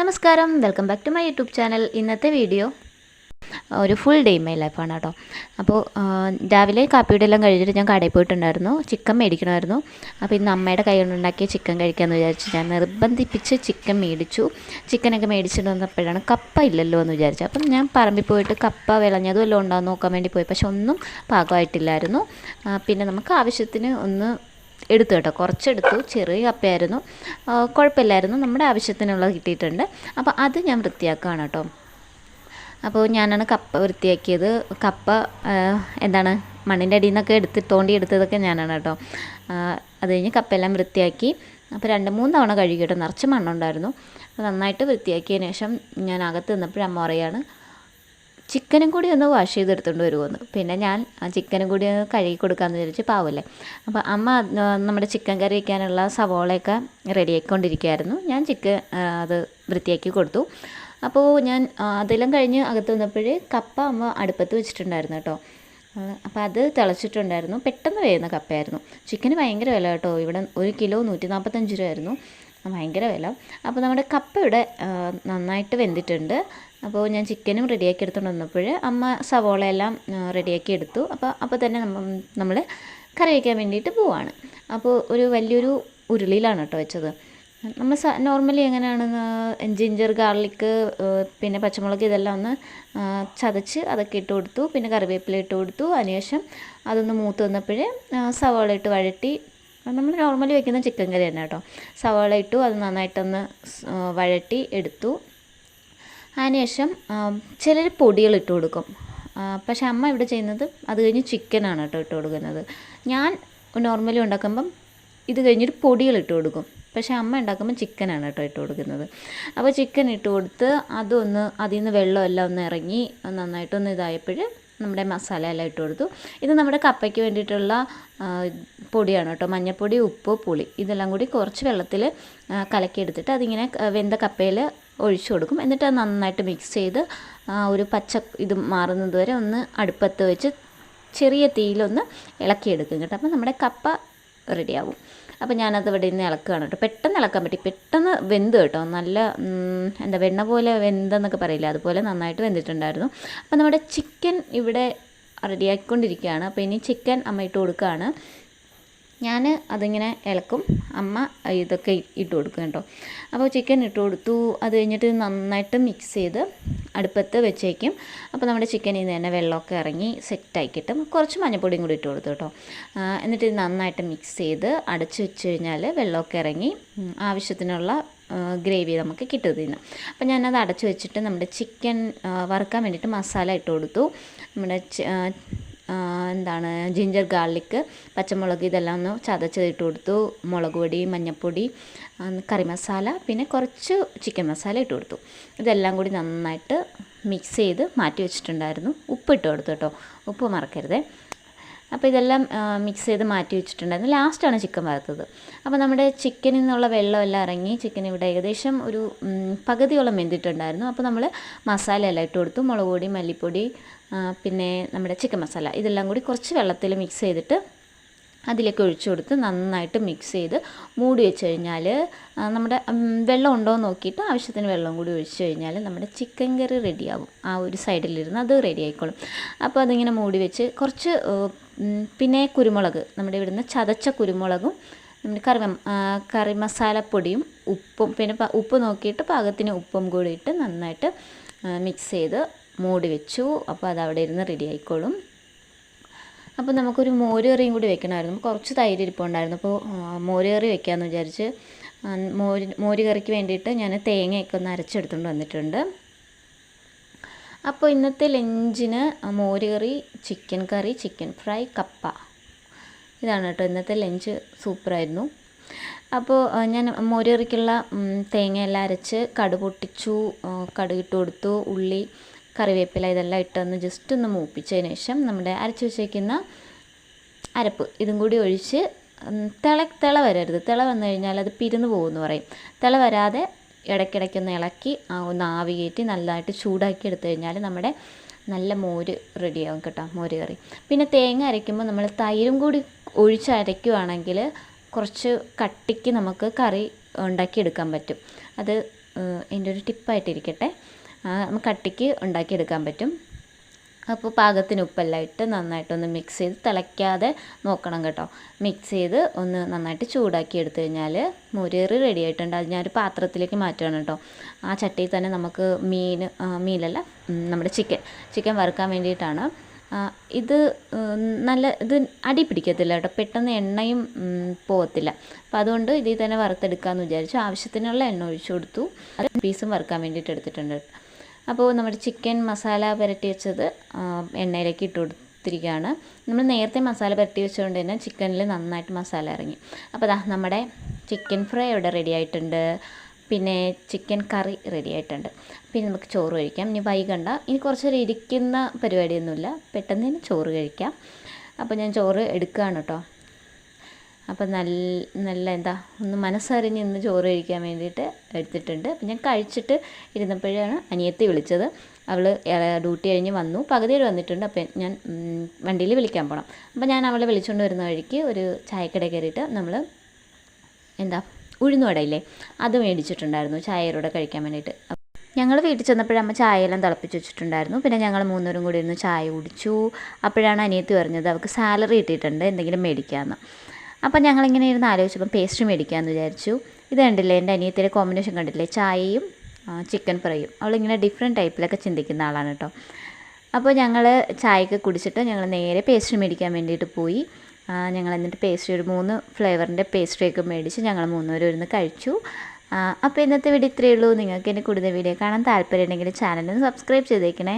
നമസ്കാരം, welcome back to my YouTube channel. ഇന്നത്തെ video ഒരു ഫുൾ ഡേ മൈ ലൈഫാണ് കേട്ടോ. അപ്പോൾ രാവിലെ കാപ്പിയുടെ എല്ലാം കഴിഞ്ഞിട്ട് ഞാൻ കടയിൽ പോയിട്ടുണ്ടായിരുന്നു, ചിക്കൻ മേടിക്കണമായിരുന്നു. അപ്പോൾ ഇന്ന് അമ്മയുടെ കൈ കൊണ്ടുണ്ടാക്കിയ ചിക്കൻ കഴിക്കാമെന്ന് വിചാരിച്ചു ഞാൻ നിർബന്ധിപ്പിച്ച് ചിക്കൻ മേടിച്ചു. ചിക്കനൊക്കെ മേടിച്ചിട്ട് വന്നപ്പോഴാണ് കപ്പ ഇല്ലല്ലോ എന്ന് വിചാരിച്ചു. അപ്പം ഞാൻ പറമ്പിൽ പോയിട്ട് കപ്പ വിളഞ്ഞതും എല്ലാം ഉണ്ടാകുന്ന നോക്കാൻ വേണ്ടി പോയി. പക്ഷെ ഒന്നും പാകമായിട്ടില്ലായിരുന്നു. പിന്നെ നമുക്ക് ആവശ്യത്തിന് ഒന്ന് എടുത്തു കേട്ടോ, കുറച്ചെടുത്തു. ചെറിയ കപ്പയായിരുന്നു, കുഴപ്പമില്ലായിരുന്നു, നമ്മുടെ ആവശ്യത്തിനുള്ളത് കിട്ടിയിട്ടുണ്ട്. അപ്പോൾ അത് ഞാൻ വൃത്തിയാക്കുകയാണ് കേട്ടോ. അപ്പോൾ ഞാനാണ് കപ്പ വൃത്തിയാക്കിയത്. കപ്പ എന്താണ് മണ്ണിൻ്റെ അടിയിൽ നിന്നൊക്കെ തോണ്ടിയെടുത്തതൊക്കെ ഞാനാണ് കേട്ടോ. അത് കഴിഞ്ഞ് കപ്പയെല്ലാം വൃത്തിയാക്കി. അപ്പോൾ 2-3 തവണ കഴുകി കേട്ടോ, നിറച്ച് മണ്ണുണ്ടായിരുന്നു. അപ്പോൾ നന്നായിട്ട് വൃത്തിയാക്കിയതിന് ശേഷം ഞാൻ അകത്ത് നിന്നപ്പോഴും അമ്മ പറയാണ് ചിക്കനും കൂടി ഒന്ന് വാഷ് ചെയ്തെടുത്തുകൊണ്ട് വരുമെന്ന്. പിന്നെ ഞാൻ ചിക്കനും കൂടി ഒന്ന് കഴുകി കൊടുക്കാമെന്ന് വിചാരിച്ച്, പാവല്ലേ. അപ്പോൾ അമ്മ നമ്മുടെ ചിക്കൻ കറി വയ്ക്കാനുള്ള സവോളയൊക്കെ റെഡിയാക്കിക്കൊണ്ടിരിക്കുകയായിരുന്നു. ഞാൻ ചിക്കൻ അത് വൃത്തിയാക്കി കൊടുത്തു. അപ്പോൾ ഞാൻ അതെല്ലാം കഴിഞ്ഞ് അകത്ത് വന്നപ്പോഴേ കപ്പ അമ്മ അടുപ്പത്ത് വെച്ചിട്ടുണ്ടായിരുന്നു കേട്ടോ. അപ്പോൾ അത് തിളച്ചിട്ടുണ്ടായിരുന്നു. പെട്ടെന്ന് വേകുന്ന കപ്പയായിരുന്നു. ചിക്കന് ഭയങ്കര വില കേട്ടോ. ഇവിടെ 1 കിലോ 145 രൂപയായിരുന്നു, ഭയങ്കര വില. അപ്പോൾ നമ്മുടെ കപ്പ ഇവിടെ നന്നായിട്ട് വെന്തിട്ടുണ്ട്. അപ്പോൾ ഞാൻ ചിക്കനും റെഡിയാക്കി എടുത്തുകൊണ്ട് വന്നപ്പോൾ അമ്മ സവോളയെല്ലാം റെഡിയാക്കി എടുത്തു. അപ്പോൾ തന്നെ നമ്മൾ കറി വയ്ക്കാൻ വേണ്ടിയിട്ട് പോവാണ്. അപ്പോൾ ഒരു വലിയൊരു ഉരുളിയിലാണ് കേട്ടോ വെച്ചത്. നമ്മൾ നോർമലി എങ്ങനെയാണ് ജിഞ്ചർ ഗാർലിക്ക് പിന്നെ പച്ചമുളക് ഇതെല്ലാം ഒന്ന് ചതച്ച് അതൊക്കെ ഇട്ട് കൊടുത്തു. പിന്നെ കറിവേപ്പില ഇട്ട് കൊടുത്തു. അതിനുശേഷം അതൊന്ന് മൂത്ത് വന്നപ്പോഴേ സവാള ഇട്ട് വഴറ്റി, നമ്മൾ നോർമലി വയ്ക്കുന്ന ചിക്കൻ കറി തന്നെ കേട്ടോ. സവാള ഇട്ടു, അത് നന്നായിട്ടൊന്ന് വഴറ്റി എടുത്തു. അതിനുശേഷം ചിലർ പൊടികൾ ഇട്ട് കൊടുക്കും. പക്ഷേ അമ്മ ഇവിടെ ചെയ്യുന്നത് അത് കഴിഞ്ഞ് ചിക്കനാണ് കേട്ടോ ഇട്ട് കൊടുക്കുന്നത്. ഞാൻ നോർമലി ഉണ്ടാക്കുമ്പം ഇത് കഴിഞ്ഞിട്ട് പൊടികൾ ഇട്ട് കൊടുക്കും. പക്ഷേ അമ്മ ഉണ്ടാക്കുമ്പോൾ ചിക്കനാണ് കേട്ടോ ഇട്ട് കൊടുക്കുന്നത്. അപ്പോൾ ചിക്കൻ ഇട്ട് കൊടുത്ത് അതിൽ നിന്ന് വെള്ളമെല്ലാം ഒന്ന് ഇറങ്ങി നന്നായിട്ടൊന്ന് ഇതായപ്പോൾ നമ്മുടെ മസാല എല്ലാം ഇട്ട് കൊടുത്തു. ഇത് നമ്മുടെ കപ്പയ്ക്ക് വേണ്ടിയിട്ടുള്ള പൊടിയാണ് കേട്ടോ. മഞ്ഞൾപ്പൊടി, ഉപ്പ്, പുളി ഇതെല്ലാം കൂടി കുറച്ച് വെള്ളത്തിൽ കലക്കിയെടുത്തിട്ട് അതിങ്ങനെ വെന്ത കപ്പയിൽ ഒഴിച്ചു കൊടുക്കും. എന്നിട്ട് അത് നന്നായിട്ട് മിക്സ് ചെയ്ത് ഒരു പച്ച ഇത് മാറുന്നത് വരെ ഒന്ന് അടുപ്പത്ത് വെച്ച് ചെറിയ തീയിലൊന്ന് ഇളക്കിയെടുക്കും കേട്ടോ. അപ്പോൾ നമ്മുടെ കപ്പ റെഡിയാവും. അപ്പോൾ ഞാനത് ഇവിടെ നിന്ന് ഇളക്കുകയാണ് കേട്ടോ. പെട്ടെന്ന് ഇളക്കാൻ പറ്റി, പെട്ടെന്ന് വെന്ത് കേട്ടോ. നല്ല വെണ്ണ പോലെ വെന്തെന്നൊക്കെ പറയില്ല, അതുപോലെ നന്നായിട്ട് വെന്തിട്ടുണ്ടായിരുന്നു. അപ്പോൾ നമ്മുടെ ചിക്കൻ ഇവിടെ റെഡിയാക്കിക്കൊണ്ടിരിക്കുകയാണ്. അപ്പോൾ ഇനി ചിക്കൻ അമ്മ ഇട്ട് കൊടുക്കുകയാണ്. ഞാൻ അതിങ്ങനെ ഇളക്കും, അമ്മ ഇതൊക്കെ ഇട്ട് കൊടുക്കും കേട്ടോ. അപ്പോൾ ചിക്കൻ ഇട്ട് കൊടുത്തു. അത് കഴിഞ്ഞിട്ട് നന്നായിട്ട് മിക്സ് ചെയ്ത് അടുപ്പത്ത് വെച്ചേക്കും. അപ്പോൾ നമ്മുടെ ചിക്കനിൽ നിന്ന് തന്നെ വെള്ളമൊക്കെ ഇറങ്ങി സെറ്റായി കിട്ടും. കുറച്ച് മഞ്ഞൾപ്പൊടിയും കൂടി ഇട്ട് കൊടുത്തു കേട്ടോ. എന്നിട്ട് ഇത് നന്നായിട്ട് മിക്സ് ചെയ്ത് അടച്ച് വെച്ച് കഴിഞ്ഞാൽ വെള്ളമൊക്കെ ഇറങ്ങി ആവശ്യത്തിനുള്ള ഗ്രേവി നമുക്ക് കിട്ടുന്നതിന്. അപ്പോൾ ഞാനത് അടച്ച് വെച്ചിട്ട് നമ്മുടെ ചിക്കൻ വറുക്കാൻ വേണ്ടിയിട്ട് മസാല ഇട്ട് കൊടുത്തു. നമ്മുടെ ജിഞ്ചർ ഗാർലിക്ക്, പച്ചമുളക് ഇതെല്ലാം ഒന്ന് ചതച്ചതിട്ട് കൊടുത്തു. മുളക് പൊടി, മഞ്ഞൾപ്പൊടി, കറി മസാല, പിന്നെ കുറച്ച് ചിക്കൻ മസാല ഇട്ട് കൊടുത്തു. ഇതെല്ലാം കൂടി നന്നായിട്ട് മിക്സ് ചെയ്ത് മാറ്റി വെച്ചിട്ടുണ്ടായിരുന്നു. ഉപ്പ് ഇട്ട് കൊടുത്തു കേട്ടോ, ഉപ്പ് മറക്കരുതേ. അപ്പോൾ ഇതെല്ലാം മിക്സ് ചെയ്ത് മാറ്റി വെച്ചിട്ടുണ്ടായിരുന്നു. ലാസ്റ്റാണ് ചിക്കൻ വറുത്തത്. അപ്പോൾ നമ്മുടെ ചിക്കനിൽ നിന്നുള്ള വെള്ളമെല്ലാം ഇറങ്ങി ചിക്കൻ ഇവിടെ ഏകദേശം ഒരു പകുതിയോളം വെന്തിട്ടുണ്ടായിരുന്നു. അപ്പോൾ നമ്മൾ മസാല എല്ലാം ഇട്ട് കൊടുത്തു. മുളക് പൊടി, മല്ലിപ്പൊടി, പിന്നെ നമ്മുടെ ചിക്കൻ മസാല ഇതെല്ലാം കൂടി കുറച്ച് വെള്ളത്തിൽ മിക്സ് ചെയ്തിട്ട് അതിലേക്ക് ഒഴിച്ചു കൊടുത്ത് നന്നായിട്ട് മിക്സ് ചെയ്ത് മൂടി വെച്ച് കഴിഞ്ഞാൽ നമ്മുടെ വെള്ളം ഉണ്ടോ എന്ന് നോക്കിയിട്ട് ആവശ്യത്തിന് വെള്ളം കൂടി ഒഴിച്ച് കഴിഞ്ഞാൽ നമ്മുടെ ചിക്കൻ കറി റെഡിയാവും. ആ ഒരു സൈഡിലിരുന്ന് അത് റെഡി ആയിക്കോളും. അപ്പോൾ അതിങ്ങനെ മൂടി വെച്ച് കുറച്ച് പിന്നെ കുരുമുളക്, നമ്മുടെ ഇവിടുന്ന് ചതച്ച കുരുമുളകും നമ്മുടെ കറി മസാലപ്പൊടിയും ഉപ്പും, പിന്നെ ഉപ്പ് നോക്കിയിട്ട് പാകത്തിന് ഉപ്പും കൂടി ഇട്ട് നന്നായിട്ട് മിക്സ് ചെയ്ത് മൂടി വെച്ചു. അപ്പോൾ അതവിടെ ഇരുന്ന് റെഡി ആയിക്കോളും. അപ്പോൾ നമുക്കൊരു മോര് കറിയും കൂടി വെക്കണമായിരുന്നു. കുറച്ച് തൈര് ഇരിപ്പുണ്ടായിരുന്നു. അപ്പോൾ മോര് കറി വെക്കാമെന്ന് വിചാരിച്ച് മോര് കറിക്ക് വേണ്ടിയിട്ട് ഞാൻ തേങ്ങയൊക്കെ ഒന്ന് അരച്ചെടുത്തുകൊണ്ട് വന്നിട്ടുണ്ട്. അപ്പോൾ ഇന്നത്തെ ലഞ്ചിന് മോര് കറി, ചിക്കൻ കറി, ചിക്കൻ ഫ്രൈ, കപ്പ, ഇതാണ് കേട്ടോ ഇന്നത്തെ ലഞ്ച്. സൂപ്പറായിരുന്നു. അപ്പോൾ ഞാൻ മോര് കറിക്കുള്ള തേങ്ങയെല്ലാം അരച്ച് കടുക് പൊട്ടിച്ചു, കടുകിട്ട് കൊടുത്തു, ഉള്ളി, കറിവേപ്പില ഇതെല്ലാം ഇട്ടൊന്ന് ജസ്റ്റ് ഒന്ന് മൂപ്പിച്ചതിന് ശേഷം നമ്മുടെ അരച്ച് വെച്ചേക്കുന്ന അരപ്പ് ഇതും കൂടി ഒഴിച്ച് തിള വരരുത്. തിള വന്നു കഴിഞ്ഞാൽ അത് പിരിന്ന് പോകുമെന്ന് പറയും. തിള വരാതെ ഇടയ്ക്കിടയ്ക്കൊന്ന് ഇളക്കി ഒന്ന് ആവി കയറ്റി നല്ലതായിട്ട് ചൂടാക്കി എടുത്തു കഴിഞ്ഞാൽ നമ്മുടെ നല്ല മോര് റെഡിയാവും കേട്ടോ, മോര് കറി. പിന്നെ തേങ്ങ അരയ്ക്കുമ്പോൾ നമ്മൾ തൈരും കൂടി ഒഴിച്ച് അരയ്ക്കുകയാണെങ്കിൽ കുറച്ച് കട്ടിക്ക് നമുക്ക് കറി ഉണ്ടാക്കിയെടുക്കാൻ പറ്റും. അത് എൻ്റെ ഒരു ടിപ്പായിട്ടിരിക്കട്ടെ. നമുക്ക് കട്ടിക്ക് ഉണ്ടാക്കിയെടുക്കാൻ പറ്റും. അപ്പോൾ പാകത്തിന് ഉപ്പെല്ലാം ഇട്ട് നന്നായിട്ടൊന്ന് മിക്സ് ചെയ്ത് തിളയ്ക്കാതെ നോക്കണം കേട്ടോ. മിക്സ് ചെയ്ത് ഒന്ന് നന്നായിട്ട് ചൂടാക്കി എടുത്തു കഴിഞ്ഞാൽ മോരേറി റെഡി ആയിട്ടുണ്ട്. അത് ഞാനൊരു പാത്രത്തിലേക്ക് മാറ്റുകയാണ് കേട്ടോ. ആ ചട്ടിയിൽ തന്നെ നമുക്ക് മീനല്ല, നമ്മുടെ ചിക്കൻ വറുക്കാൻ വേണ്ടിയിട്ടാണ്. ഇത് ഇത് അടി പിടിക്കത്തില്ല കേട്ടോ, പെട്ടെന്ന് എണ്ണയും പോകത്തില്ല. അപ്പോൾ അതുകൊണ്ട് ഇതിൽ തന്നെ വറുത്തെടുക്കാമെന്ന് വിചാരിച്ചു. ആവശ്യത്തിനുള്ള എണ്ണ ഒഴിച്ചു കൊടുത്തു. പീസും വറുക്കാൻ വേണ്ടിയിട്ട് എടുത്തിട്ടുണ്ട്. അപ്പോൾ നമ്മുടെ ചിക്കൻ മസാല പുരട്ടി വെച്ചത് എണ്ണയിലേക്ക് ഇട്ട് കൊടുത്തിരിക്കുകയാണ്. നമ്മൾ നേരത്തെ മസാല പുരട്ടി വെച്ചുകൊണ്ട് തന്നെ ചിക്കനിൽ നന്നായിട്ട് മസാല ഇറങ്ങി. അപ്പോൾ നമ്മുടെ ചിക്കൻ ഫ്രൈ ഇവിടെ റെഡി ആയിട്ടുണ്ട്. പിന്നെ ചിക്കൻ കറി റെഡി ആയിട്ടുണ്ട്. പിന്നെ നമുക്ക് ചോറ് കഴിക്കാം. ഇനി വൈകണ്ട, ഇനി കുറച്ച് നേരം ഇരിക്കുന്ന പരിപാടിയൊന്നുമില്ല, പെട്ടെന്ന് തന്നെ ചോറ് കഴിക്കാം. അപ്പോൾ ഞാൻ ചോറ് എടുക്കുകയാണ് കേട്ടോ. അപ്പോൾ നല്ല ഒന്ന് മനസ്സറിഞ്ഞ് ഇന്ന് ചോറ് കഴിക്കാൻ വേണ്ടിയിട്ട് എടുത്തിട്ടുണ്ട്. അപ്പം ഞാൻ കഴിച്ചിട്ട് ഇരുന്നപ്പോഴാണ് അനിയത്തി വിളിച്ചത്. അവൾ ഡ്യൂട്ടി കഴിഞ്ഞ് വന്നു, പകുതി വരെ വന്നിട്ടുണ്ട്. അപ്പം ഞാൻ വണ്ടിയിൽ വിളിക്കാൻ പോകണം. അപ്പോൾ ഞാൻ അവളെ വിളിച്ചുകൊണ്ട് വരുന്ന വഴിക്ക് ഒരു ചായക്കട കയറിയിട്ട് നമ്മൾ ഉഴുന്നുവടയില്ലേ, അത് മേടിച്ചിട്ടുണ്ടായിരുന്നു ചായയോടെ കഴിക്കാൻ വേണ്ടിയിട്ട്. ഞങ്ങൾ വീട്ടിൽ ചെന്നപ്പോഴും അമ്മ ചായയെല്ലാം തിളപ്പിച്ച് വെച്ചിട്ടുണ്ടായിരുന്നു. പിന്നെ ഞങ്ങൾ മൂന്നുപേരും കൂടി ഇരുന്ന് ചായ കുടിച്ചു. അപ്പോഴാണ് അനിയത്തി പറഞ്ഞത് അവൾക്ക് സാലറി കിട്ടിയിട്ടുണ്ട്, എന്തെങ്കിലും മേടിക്കാമെന്ന്. അപ്പം ഞങ്ങളിങ്ങനെ ഇരുന്ന് ആലോചിച്ചപ്പം പേസ്ട്രി മേടിക്കാമെന്ന് വിചാരിച്ചു. ഇത് കണ്ടില്ലേ, എൻ്റെ അനിയത്തിയുടെ കോമ്പിനേഷൻ കണ്ടില്ലേ, ചായയും ചിക്കൻ ഫ്രൈയും. അവളിങ്ങനെ ഡിഫറെൻറ്റ് ടൈപ്പിലൊക്കെ ചിന്തിക്കുന്ന ആളാണ് കേട്ടോ. അപ്പോൾ ഞങ്ങൾ ചായയൊക്കെ കുടിച്ചിട്ട് ഞങ്ങൾ നേരെ പേസ്ട്രി മേടിക്കാൻ വേണ്ടിയിട്ട് പോയി. ഞങ്ങൾ എന്നിട്ട് പേസ്ട്രി ഒരു 3 ഫ്ലേവറിൻ്റെ പേസ്ട്രിയൊക്കെ മേടിച്ച് ഞങ്ങൾ മൂന്നുപേരും ഇരുന്ന് കഴിച്ചു. അപ്പോൾ ഇന്നത്തെ വീഡിയോ ഇത്രയേ ഉള്ളൂ. നിങ്ങൾക്ക് എൻ്റെ കൂടുതൽ വീഡിയോ കാണാൻ താല്പര്യം ഉണ്ടെങ്കിൽ ചാനലൊന്ന് സബ്സ്ക്രൈബ് ചെയ്തേക്കണേ.